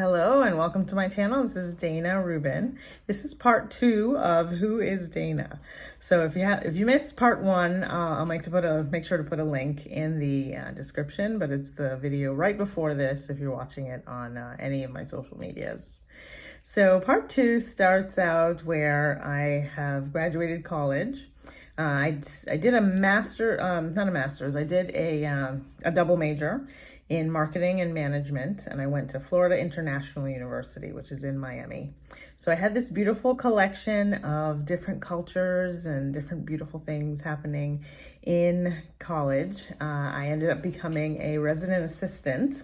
Hello and welcome to my channel. This is Dayna Rubin. This is part 2 of Who is Dayna. So if you missed part 1, I'll make sure to put a link in the description, but it's the video right before this if you're watching it on any of my social medias. So part 2 starts out where I have graduated college. I did a not a master's, I did a double major in marketing and management, and I went to Florida International University, which is in Miami. So I had this beautiful collection of different cultures and different beautiful things happening in college. I ended up becoming a resident assistant,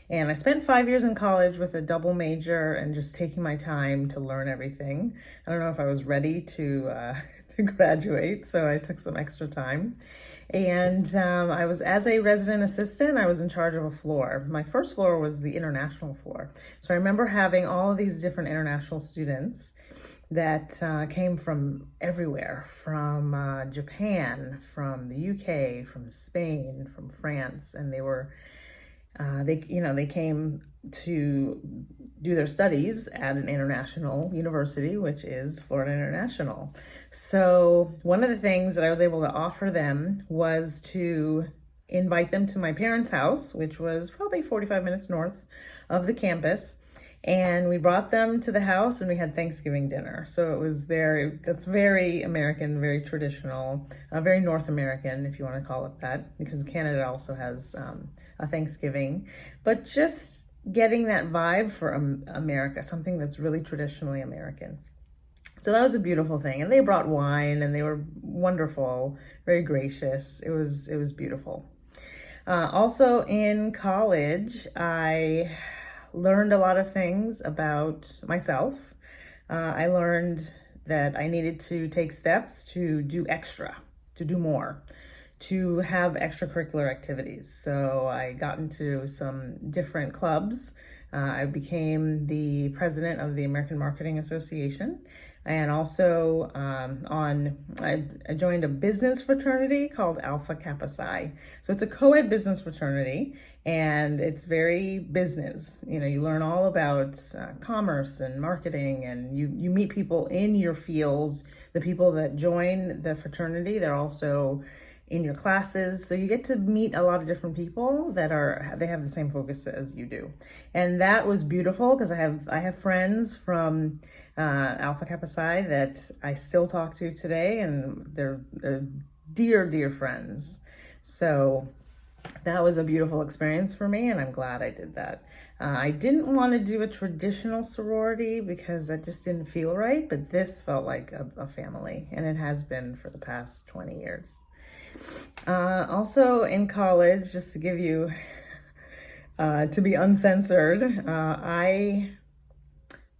and I spent 5 years in college with a double major and just taking my time to learn everything. I don't know if I was ready to graduate, so I took some extra time. And as a resident assistant, I was in charge of a floor. My first floor was the international floor. So I remember having all of these different international students that came from everywhere, from Japan, from the UK, from Spain, from France, and they came to do their studies at an international university, which is Florida International. So one of the things that I was able to offer them was to invite them to my parents' house, which was probably 45 minutes north of the campus. And we brought them to the house and we had Thanksgiving dinner. So that's very American, very traditional, very North American, if you want to call it that, because Canada also has a Thanksgiving. But just getting that vibe for America, something that's really traditionally American. So that was a beautiful thing. And they brought wine and they were wonderful, very gracious. It was beautiful. Also in college, I learned a lot of things about myself. I learned that I needed to take steps to do extra, to do more, to have extracurricular activities. So I got into some different clubs. I became the president of the American Marketing Association. And also I joined a business fraternity called Alpha Kappa Psi. So it's a co-ed business fraternity, and it's very business. You learn all about commerce and marketing, and you meet people in your fields. The people that join the fraternity, they're also in your classes. So you get to meet a lot of different people that they have the same focus as you do. And that was beautiful because I have friends from Alpha Kappa Psi that I still talk to today, and they're dear, dear friends. So that was a beautiful experience for me, and I'm glad I did that. I didn't want to do a traditional sorority because that just didn't feel right, but this felt like a family, and it has been for the past 20 years. Also in college, just to give you, to be uncensored,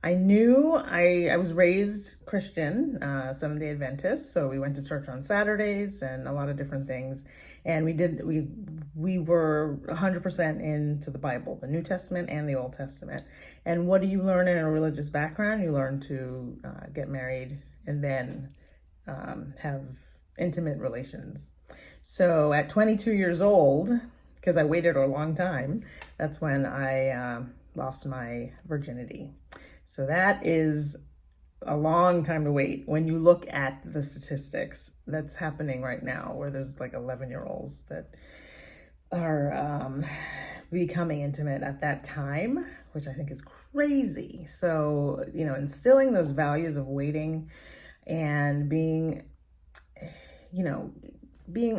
I knew I was raised Christian, Seventh-day Adventist, so we went to church on Saturdays and a lot of different things. And we were 100% into the Bible, the New Testament and the Old Testament. And what do you learn in a religious background? You learn to get married and then have intimate relations. So at 22 years old, because I waited a long time, that's when I lost my virginity. So that is a long time to wait when you look at the statistics that's happening right now, where there's like 11-year-olds that are becoming intimate at that time, which I think is crazy. So, instilling those values of waiting and being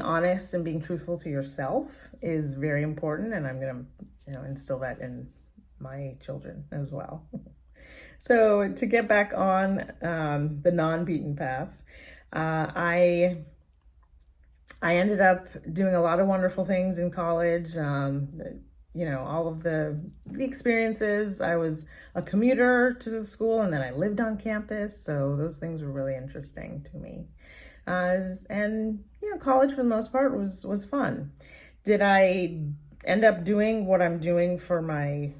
honest and being truthful to yourself is very important. And I'm going to, instill that in my children as well. So to get back on the non-beaten path, I ended up doing a lot of wonderful things in college. All of the experiences. I was a commuter to the school, and then I lived on campus. So those things were really interesting to me. And college for the most part was fun. Did I end up doing what I'm doing for my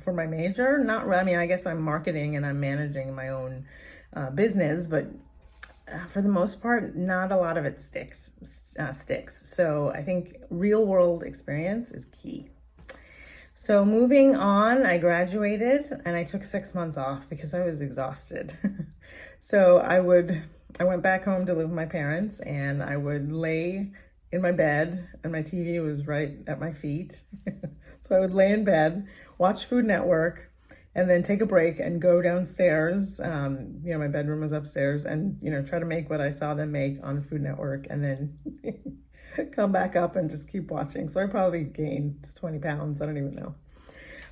major? Not really. I mean, I guess I'm marketing and I'm managing my own business, but for the most part, not a lot of it sticks. So I think real world experience is key. So moving on, I graduated and I took 6 months off because I was exhausted. So I went back home to live with my parents, and I would lay in my bed and my TV was right at my feet. So I would lay in bed, watch Food Network, and then take a break and go downstairs. My bedroom was upstairs, and, try to make what I saw them make on Food Network, and then come back up and just keep watching. So I probably gained 20 pounds. I don't even know.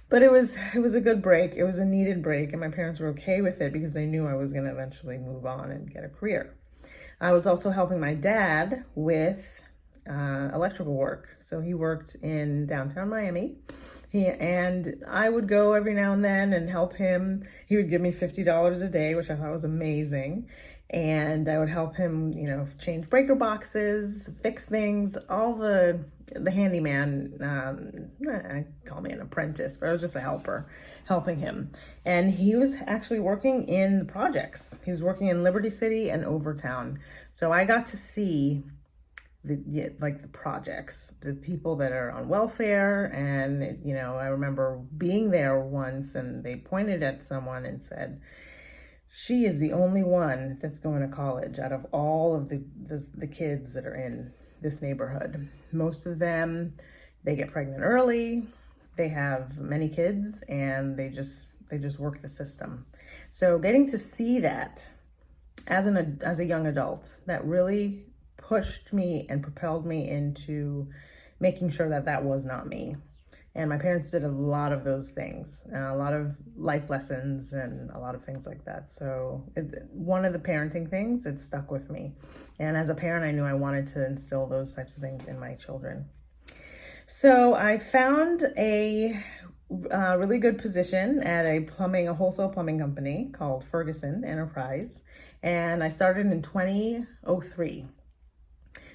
But it was a good break. It was a needed break, and my parents were okay with it because they knew I was going to eventually move on and get a career. I was also helping my dad with electrical work. So he worked in downtown Miami. And I would go every now and then and help him. He would give me $50 a day, which I thought was amazing. And I would help him, change breaker boxes, fix things, all the handyman. I call me an apprentice, but I was just a helper, helping him. And he was actually working in the projects. He was working in Liberty City and Overtown. So I got to see the projects, the people that are on welfare. And, I remember being there once and they pointed at someone and said, "She is the only one that's going to college out of all of the kids that are in this neighborhood. Most of them, they get pregnant early, they have many kids, and they just work the system." So getting to see that as a young adult, that really pushed me and propelled me into making sure that was not me. And my parents did a lot of those things, a lot of life lessons and a lot of things like that. So one of the parenting things, it stuck with me. And as a parent, I knew I wanted to instill those types of things in my children. So I found a really good position at a wholesale plumbing company called Ferguson Enterprise. And I started in 2003.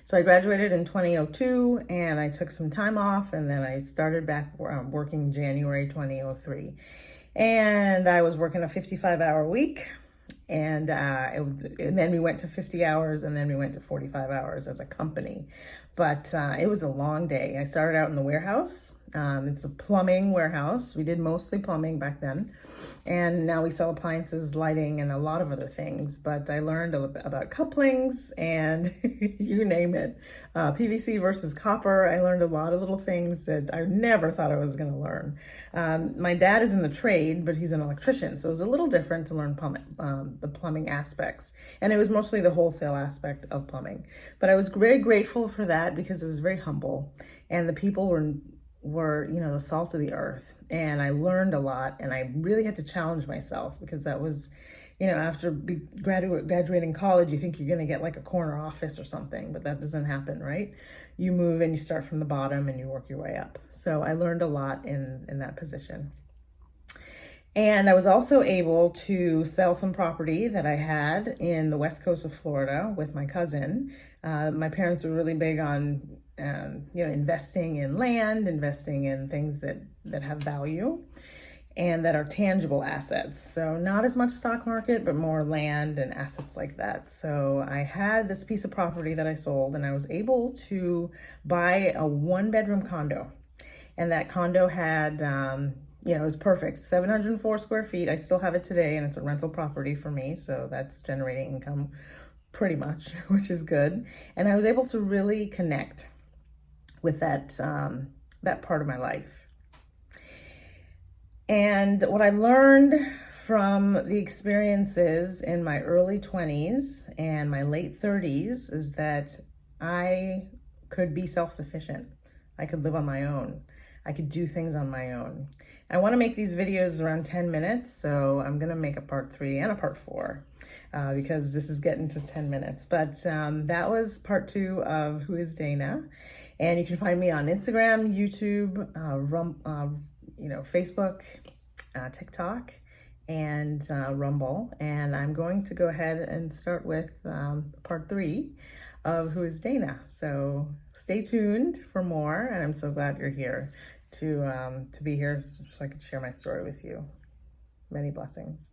So I graduated in 2002 and I took some time off, and then I started back working January 2003. And I was working a 55-hour week, and then we went to 50 hours, and then we went to 45 hours as a company. But it was a long day. I started out in the warehouse. It's a plumbing warehouse. We did mostly plumbing back then. And now we sell appliances, lighting, and a lot of other things. But I learned about couplings and you name it. PVC versus copper. I learned a lot of little things that I never thought I was going to learn. My dad is in the trade, but he's an electrician. So it was a little different to learn the plumbing aspects. And it was mostly the wholesale aspect of plumbing. But I was very grateful for that because it was very humble. And the people were the salt of the earth. And I learned a lot, and I really had to challenge myself because that was, after graduating college, you think you're going to get like a corner office or something, but that doesn't happen, right? You move and you start from the bottom and you work your way up. So I learned a lot in that position. And I was also able to sell some property that I had in the west coast of Florida with my cousin. My parents were really big on, investing in land, investing in things that have value and that are tangible assets. So not as much stock market, but more land and assets like that. So I had this piece of property that I sold, and I was able to buy a 1-bedroom condo. And that condo had, it was perfect. 704 square feet. I still have it today, and it's a rental property for me. So that's generating income pretty much, which is good. And I was able to really connect with that part of my life. And what I learned from the experiences in my early 20s and my late 30s is that I could be self-sufficient. I could live on my own. I could do things on my own. I want to make these videos around 10 minutes, so I'm going to make a part 3 and a part 4 because this is getting to 10 minutes. But that was part 2 of Who is Dayna? And you can find me on Instagram, YouTube, Facebook, TikTok, and Rumble. And I'm going to go ahead and start with part 3 of Who is Dayna? So stay tuned for more, and I'm so glad you're here to be here so I could share my story with you. Many blessings.